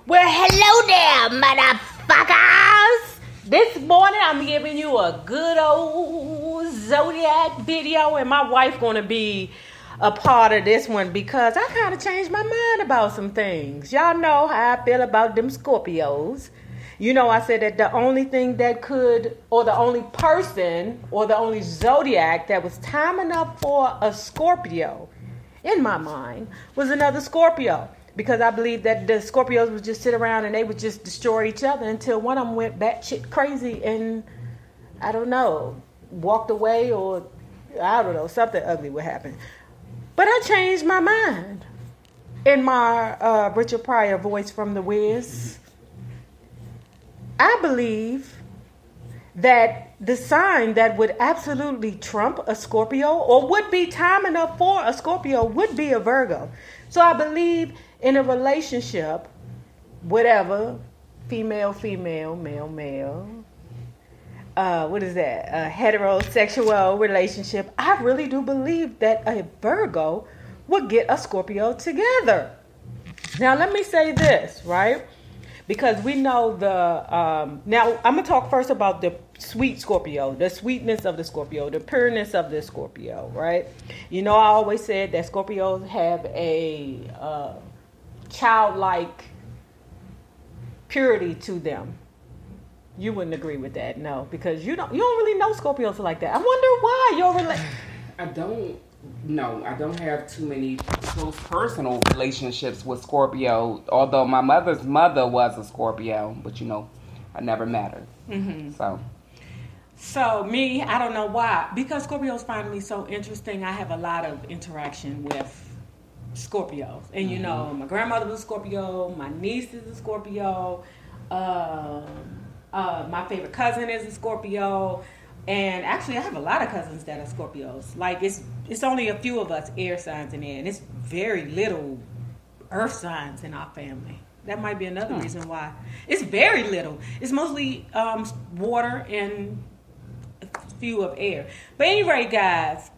Well, hello there, motherfuckers. This morning I'm giving you a good old Zodiac video, and my wife gonna be a part of this one because I kind of changed my mind about some things. Y'all know how I feel about them Scorpios. You know, I said that the only thing that could, or the only person, or the only Zodiac that was time enough for a Scorpio, in my mind, was another Scorpio. Because I believe that the Scorpios would just sit around and they would just destroy each other until one of them went batshit crazy and, I don't know, walked away, or I don't know, something ugly would happen. But I changed my mind in my Richard Pryor voice from The Wiz. I believe that the sign that would absolutely trump a Scorpio, or would be time enough for a Scorpio, would be a Virgo. So I believe in a relationship, whatever, female, male, what is that? A heterosexual relationship. I really do believe that a Virgo would get a Scorpio together. Now, let me say this, right? Because we know now I'm going to talk first about the sweet Scorpio, the sweetness of the Scorpio, the pureness of the Scorpio, right? You know, I always said that Scorpios have a childlike purity to them. You wouldn't agree with that, no, because you don't really know Scorpios like that. I wonder why I don't have too many close personal relationships with Scorpio, although my mother's mother was a Scorpio, but I never met her. Mm-hmm. So me, I don't know why, because Scorpios find me so interesting. I have a lot of interaction with Scorpios, and my grandmother was a Scorpio, my niece is a Scorpio, my favorite cousin is a Scorpio. And actually, I have a lot of cousins that are Scorpios. Like, it's only a few of us air signs in there, and it's very little earth signs in our family. That might be another reason why. It's very little. It's mostly water and a few of air. But anyway, guys.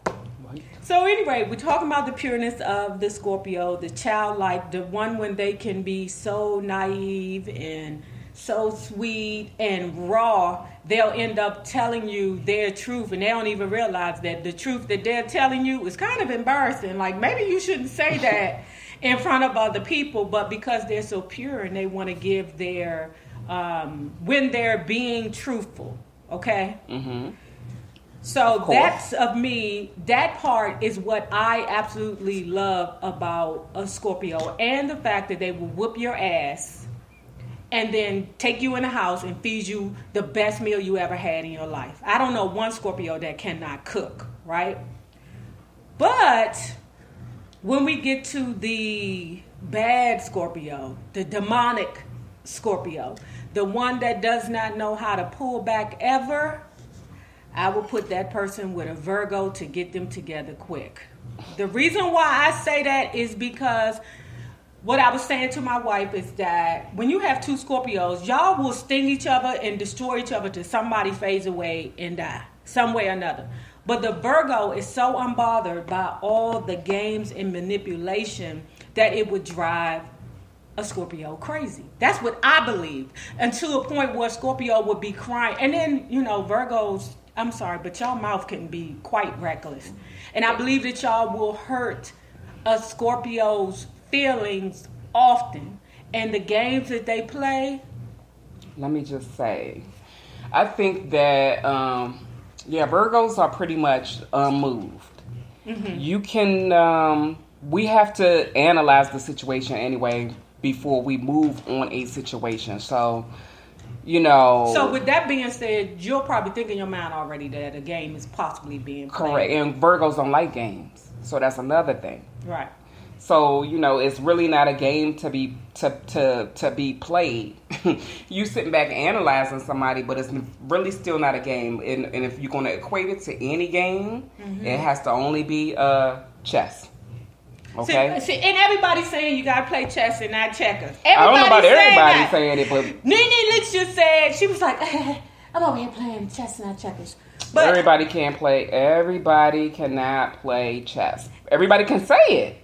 So anyway, we're talking about the pureness of the Scorpio, the childlike, the one when they can be so naive and so sweet and raw, they'll end up telling you their truth, and they don't even realize that the truth that they're telling you is kind of embarrassing. Like, maybe you shouldn't say that in front of other people, but because they're so pure and they want to give their, when they're being truthful, okay? Mm-hmm. So that's of me, that part is what I absolutely love about a Scorpio, and the fact that they will whoop your ass and then take you in the house and feed you the best meal you ever had in your life. I don't know one Scorpio that cannot cook, right? But when we get to the bad Scorpio, the demonic Scorpio, the one that does not know how to pull back ever, I will put that person with a Virgo to get them together quick. The reason why I say that is because what I was saying to my wife is that when you have two Scorpios, y'all will sting each other and destroy each other till somebody fades away and die, some way or another. But the Virgo is so unbothered by all the games and manipulation that it would drive a Scorpio crazy. That's what I believe. And to a point where Scorpio would be crying. And then, Virgos, I'm sorry, but y'all mouth can be quite reckless. And I believe that y'all will hurt a Scorpio's feelings often, and the games that they play. Let me just say, I think that Virgos are pretty much unmoved. Mm-hmm. You can we have to analyze the situation anyway before we move on a situation. So So with that being said, you'll probably think in your mind already that a game is possibly being played. Correct, and Virgos don't like games, so that's another thing. Right. So, it's really not a game to be played. You sitting back and analyzing somebody, but it's really still not a game. And if you're going to equate it to any game, it has to only be chess. Okay? See, and everybody's saying you got to play chess and not checkers. I don't know about everybody saying it, but Nene Leaks just said, she was like, I'm over here playing chess and not checkers. But everybody can't play. Everybody cannot play chess. Everybody can say it.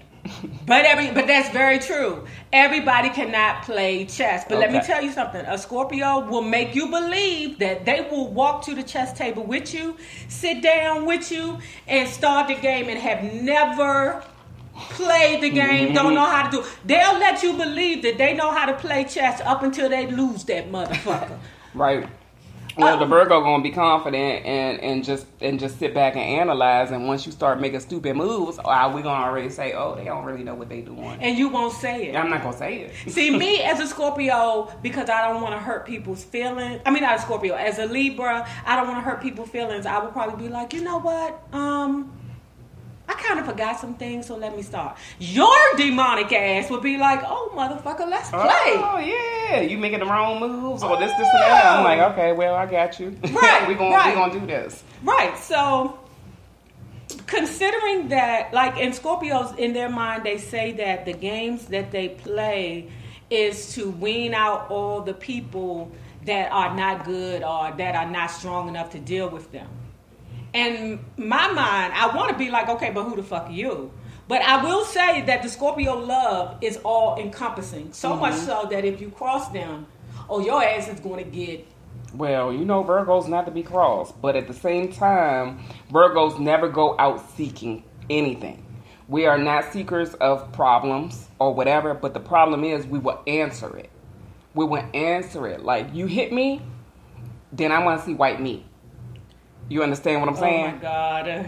But that's very true. Everybody cannot play chess. But let me tell you something. A Scorpio will make you believe that they will walk to the chess table with you, sit down with you, and start the game and have never played the game, don't know how to do it. They'll let you believe that they know how to play chess up until they lose that motherfucker. Right. Well, the Virgo gonna be confident and just sit back and analyze. And once you start making stupid moves, we gonna already say, oh, they don't really know what they doing. And you won't say it. I'm not gonna say it. See, me as a Scorpio, because I don't want to hurt people's feelings. I mean, not a Scorpio. As a Libra, I don't want to hurt people's feelings. I would probably be like, you know what? I kind of forgot some things, so let me start. Your demonic ass would be like, oh, motherfucker, let's play. Oh, yeah. You making the wrong moves or this, and that. I'm like, okay, well, I got you. Right. we gonna do this. Right. So, considering that, like in Scorpios, in their mind, they say that the games that they play is to wean out all the people that are not good or that are not strong enough to deal with them. And my mind, I want to be like, okay, but who the fuck are you? But I will say that the Scorpio love is all encompassing. So much so that if you cross them, your ass is going to get... Well, Virgos not to be crossed. But at the same time, Virgos never go out seeking anything. We are not seekers of problems or whatever. But the problem is we will answer it. We will answer it. Like, you hit me, then I want to see white meat. You understand what I'm saying? Oh my God.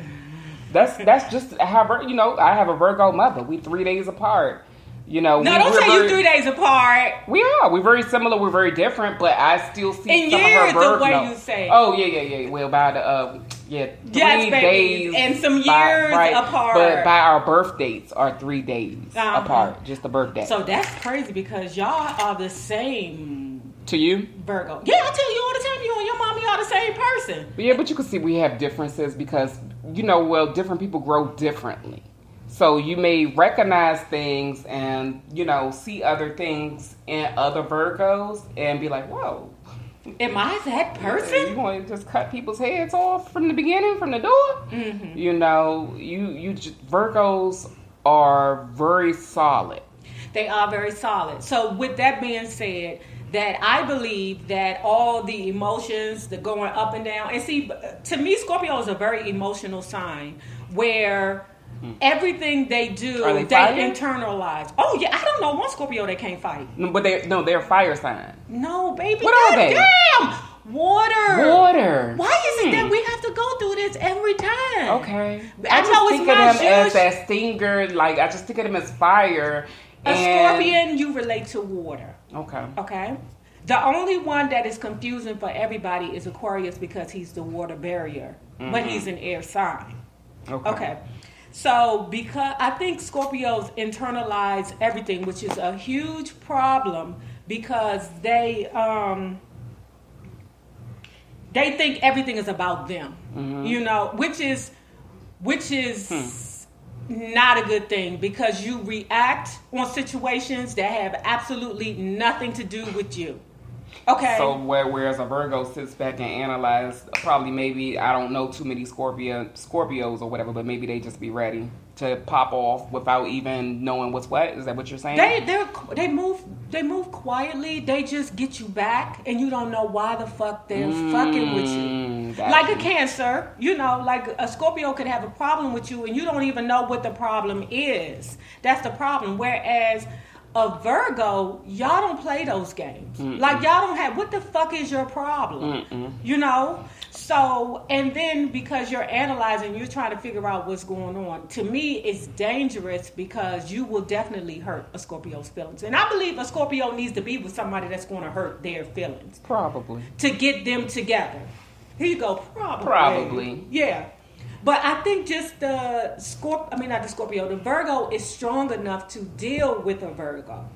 That's just how, I have a Virgo mother. We 3 days apart. No, don't say you 3 days apart. We are. We're very similar. We're very different, but I still see in some years, of her Virgo. The way you say. Oh, yeah. Well, by the, 3 days. And some years apart. But by our birth dates are 3 days apart. Just the birthday. So that's crazy because y'all are the same. To you? Virgo. Yeah, I tell you all the time, you and your mommy are the same person. Yeah, but you can see we have differences because, different people grow differently. So you may recognize things and, see other things in other Virgos and be like, whoa. Am I that person? You want to just cut people's heads off from the beginning, from the door? Mm-hmm. Virgos are very solid. They are very solid. So with that being said, that I believe that all the emotions, the going up and down, and see, to me, Scorpio is a very emotional sign where everything they do, they internalize. Oh yeah, I don't know one Scorpio that can't fight. No, but they're a fire sign. No, baby. What are they? Damn, water. Why is it that we have to go through this every time? Okay, I just think of them as that stinger. Like I just think of them as fire. A Scorpion, you relate to water. Okay. The only one that is confusing for everybody is Aquarius because he's the water barrier, but he's an air sign. Okay. So because I think Scorpios internalize everything, which is a huge problem because they think everything is about them. Which is not a good thing because you react on situations that have absolutely nothing to do with you. Okay. So whereas a Virgo sits back and analyze, maybe I don't know too many Scorpios or whatever, but maybe they just be ready to pop off without even knowing what's what. Is that what you're saying? They move quietly. They just get you back, and you don't know why the fuck they're fucking with you. Like a Cancer, like a Scorpio could have a problem with you, and you don't even know what the problem is. That's the problem. Whereas a Virgo, y'all don't play those games. Like y'all don't have, what the fuck is your problem? So, and then because you're analyzing, you're trying to figure out what's going on. To me, it's dangerous because you will definitely hurt a Scorpio's feelings. And I believe a Scorpio needs to be with somebody that's going to hurt their feelings. Probably. To get them together. Here you go. Probably. Yeah. But I think just the Virgo is strong enough to deal with a Virgo.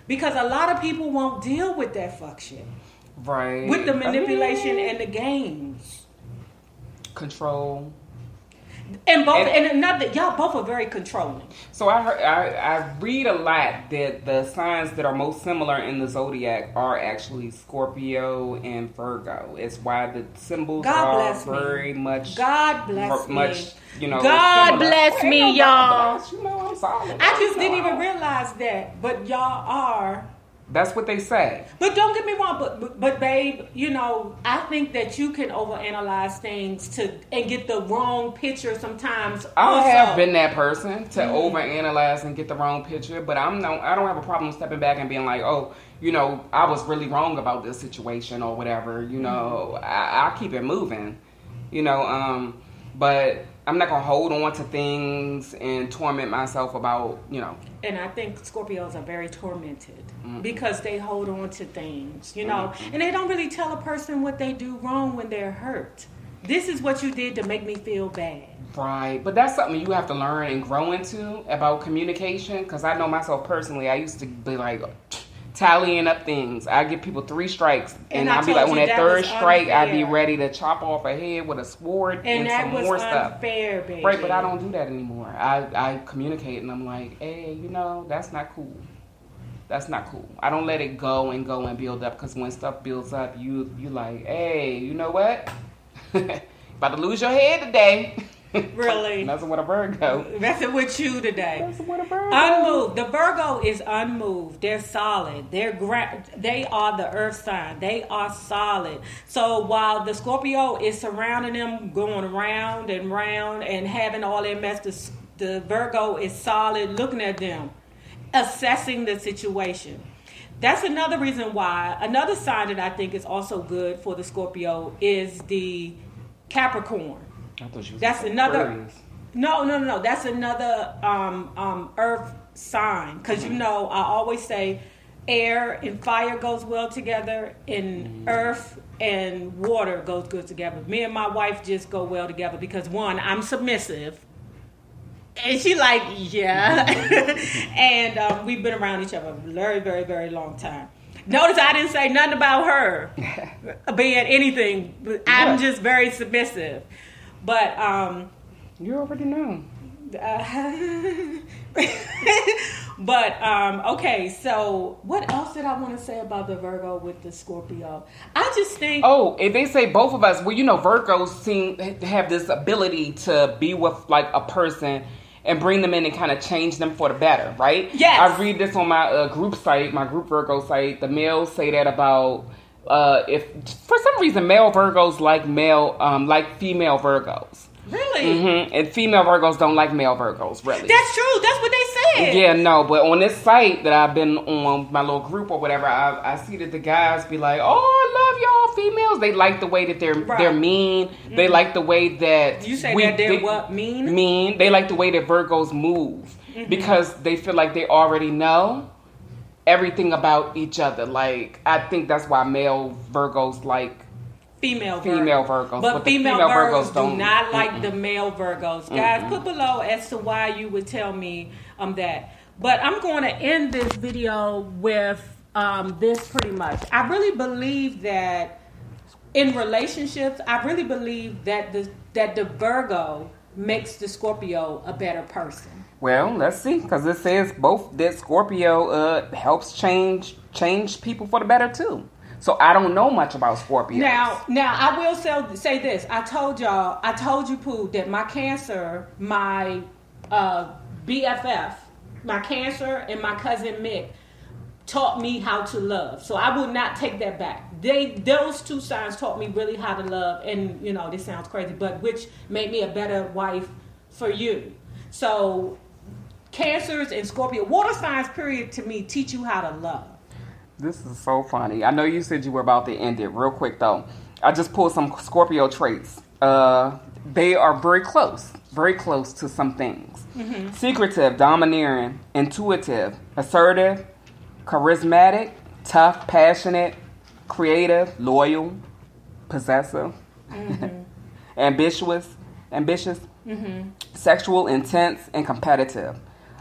Because a lot of people won't deal with that fuck shit. Right. With the manipulation and the games. Control. Y'all both are very controlling. So I read a lot that the signs that are most similar in the zodiac are actually Scorpio and Virgo. It's why the symbols are very much. God bless me. You know, God bless me, y'all. You know, I'm solid. I just didn't even realize that, but y'all are. That's what they say. But don't get me wrong, but babe, you know, I think that you can overanalyze things and get the wrong picture sometimes. I have been that person to overanalyze and get the wrong picture, but I don't have a problem stepping back and being like, oh, you know, I was really wrong about this situation or whatever. You know, I keep it moving. You know, but I'm not going to hold on to things and torment myself about, you know. And I think Scorpios are very tormented because they hold on to things, you know. And they don't really tell a person what they do wrong when they're hurt. This is what you did to make me feel bad. Right. But that's something you have to learn and grow into about communication. Because I know myself personally, I used to be like tallying up things. I give people 3 strikes, and I'd be like, on that third strike, I'd be ready to chop off a head with a sword and some more stuff. Baby. Right, but I don't do that anymore. I communicate, and I'm like, hey, you know, that's not cool. That's not cool. I don't let it go and build up, because when stuff builds up, you like, hey, you know what? About to lose your head today. Really? Messing with a Virgo. Messing with you today. Messing with a Virgo. Unmoved. The Virgo is unmoved. They're solid. They are the earth sign. They are solid. So while the Scorpio is surrounding them, going round and round and having all their mess, the Virgo is solid, looking at them, assessing the situation. That's another reason why. Another sign that I think is also good for the Scorpio is the Capricorn. I thought you was That's another. Aquarius. No. That's another earth sign, because you know I always say air and fire goes well together, and earth and water goes good together. Me and my wife just go well together because, one, I'm submissive, and she like, yeah, and we've been around each other a very, very, very long time. Notice I didn't say nothing about her being anything. I'm just very submissive. But you already know. But okay, so what else did I want to say about the Virgo with the Scorpio? I just think, if they say both of us, well, you know, Virgos seem to have this ability to be with like a person and bring them in and kind of change them for the better, right? Yes. I read this on my group site, my group Virgo site. The males say that about if for some reason male Virgos like female Virgos. Really? Mm-hmm. And female Virgos don't like male Virgos, really. That's true. That's what they said. Yeah, no, but on this site that I've been on, my little group or whatever, I see that the guys be like, oh, I love y'all females. They like the way that they're mean. Mm-hmm. They like the way that... You say they're what, mean? Mean. They like the way that Virgos move. Mm-hmm. Because they feel like they already know everything about each other. Like, I think that's why male Virgos like... Female Virgos. But female Virgos do not like the male Virgos. Guys, put below as to why you would tell me that. But I'm going to end this video with this pretty much. I really believe that in relationships, I really believe that the Virgo makes the Scorpio a better person. Well, let's see, because it says both that Scorpio helps change people for the better too. So I don't know much about Scorpios. Now I will say this. I told you, Pooh, that my Cancer, my BFF, my Cancer and my cousin Mick taught me how to love. So I will not take that back. Those 2 signs taught me really how to love, and you know, this sounds crazy, but which made me a better wife for you. So Cancers and Scorpio, water signs, period, to me, teach you how to love. This is so funny. I know you said you were about to end it real quick, though. I just pulled some Scorpio traits. They are very close to some things. Mm-hmm. Secretive, domineering, intuitive, assertive, charismatic, tough, passionate, creative, loyal, possessive, ambitious, sexual, intense, and competitive.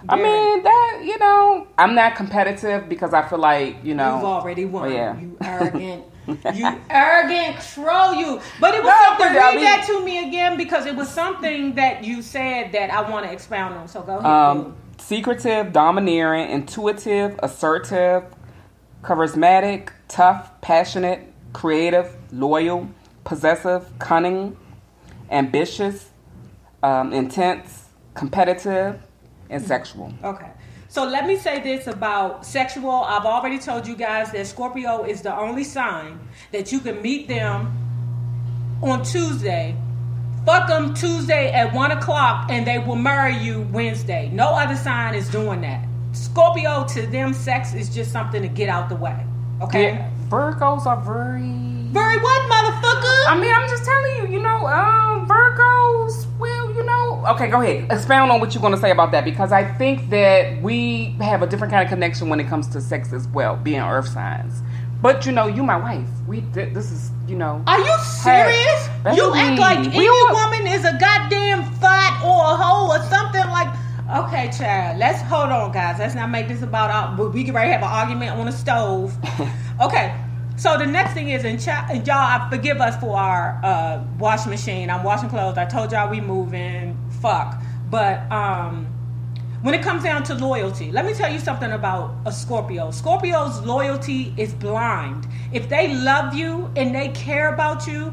I mean, that, you know, I'm not competitive because I feel like, you know. You've already won. Yeah. You arrogant. You arrogant troll, you. But it was something, read that to me again, because it was something that you said that I want to expound on. So go ahead. Secretive, domineering, intuitive, assertive, charismatic, tough, passionate, creative, loyal, possessive, cunning, ambitious, intense, competitive, and sexual. Okay. So let me say this about sexual. I've already told you guys that Scorpio is the only sign that you can meet them on Tuesday, fuck them Tuesday at 1 o'clock, and they will marry you Wednesday. No other sign is doing that. Scorpio, to them, sex is just something to get out the way. Okay? Yeah, Virgos are Very what, motherfucker? I mean, I'm just telling you, you know, Virgos, well, you know. Okay, go ahead. Expound on what you're going to say about that, because I think that we have a different kind of connection when it comes to sex as well, being earth signs. But, you know, you my wife. This is, you know. Are you serious? Hey, you act like any woman is a goddamn thought or a hoe or something like. Okay, child. Let's hold on, guys. Let's not make this about. We can already have an argument on the stove. Okay. So the next thing is, and y'all, forgive us for our washing machine. I'm washing clothes. I told y'all we moving. Fuck. But when it comes down to loyalty, let me tell you something about a Scorpio. Scorpio's loyalty is blind. If they love you and they care about you,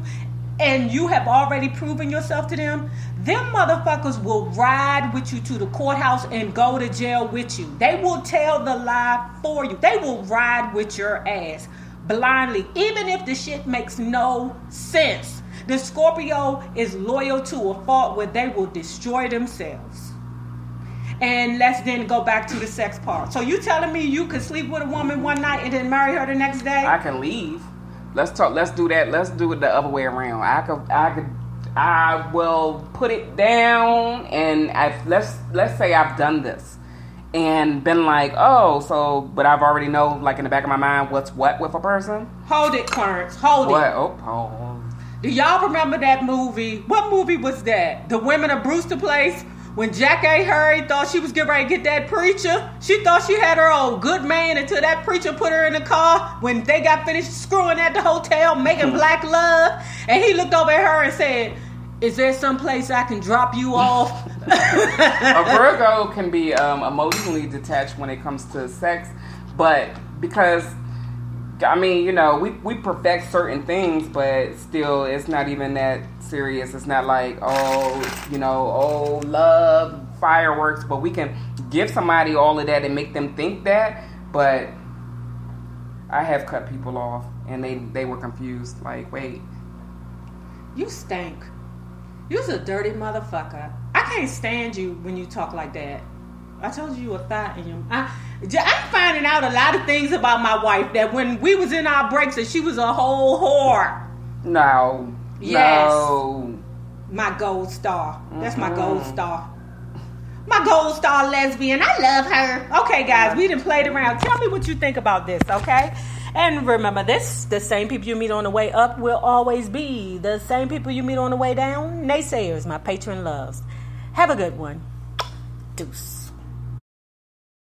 and you have already proven yourself to them, them motherfuckers will ride with you to the courthouse and go to jail with you. They will tell the lie for you. They will ride with your ass blindly, even if the shit makes no sense. The Scorpio is loyal to a fault where they will destroy themselves. And let's then go back to the sex part. So you telling me you could sleep with a woman one night and then marry her the next day? I can leave. Let's talk. Let's do that. Let's do it the other way around. I will put it down, and let's say I've done this and been like, but I've already know, like in the back of my mind, what's what with a person. Hold it, Clarence. Hold what? it. Oh, pause. Do y'all remember that movie? What movie was that? The Women of Brewster Place? When Jack A. Harry thought she was getting ready to get that preacher, she thought she had her old good man until that preacher put her in the car when they got finished screwing at the hotel, making black love. And he looked over at her and said, "Is there some place I can drop you off?" A Virgo can be emotionally detached when it comes to sex, but because, I mean, you know, we perfect certain things, but still it's not even that serious. It's not like, love, fireworks, but we can give somebody all of that and make them think that. But I have cut people off and they were confused, like, wait. You stink. You's a dirty motherfucker. I can't stand you when you talk like that. I told you a thought in you. I'm finding out a lot of things about my wife that when we was in our breaks that she was a whole whore. No. Yes. No. My gold star. That's my gold star. My gold star lesbian. I love her. Okay, guys, we done played around. Tell me what you think about this, okay? And remember this, the same people you meet on the way up will always be the same people you meet on the way down. Naysayers, my patron loves. Have a good one. Deuce.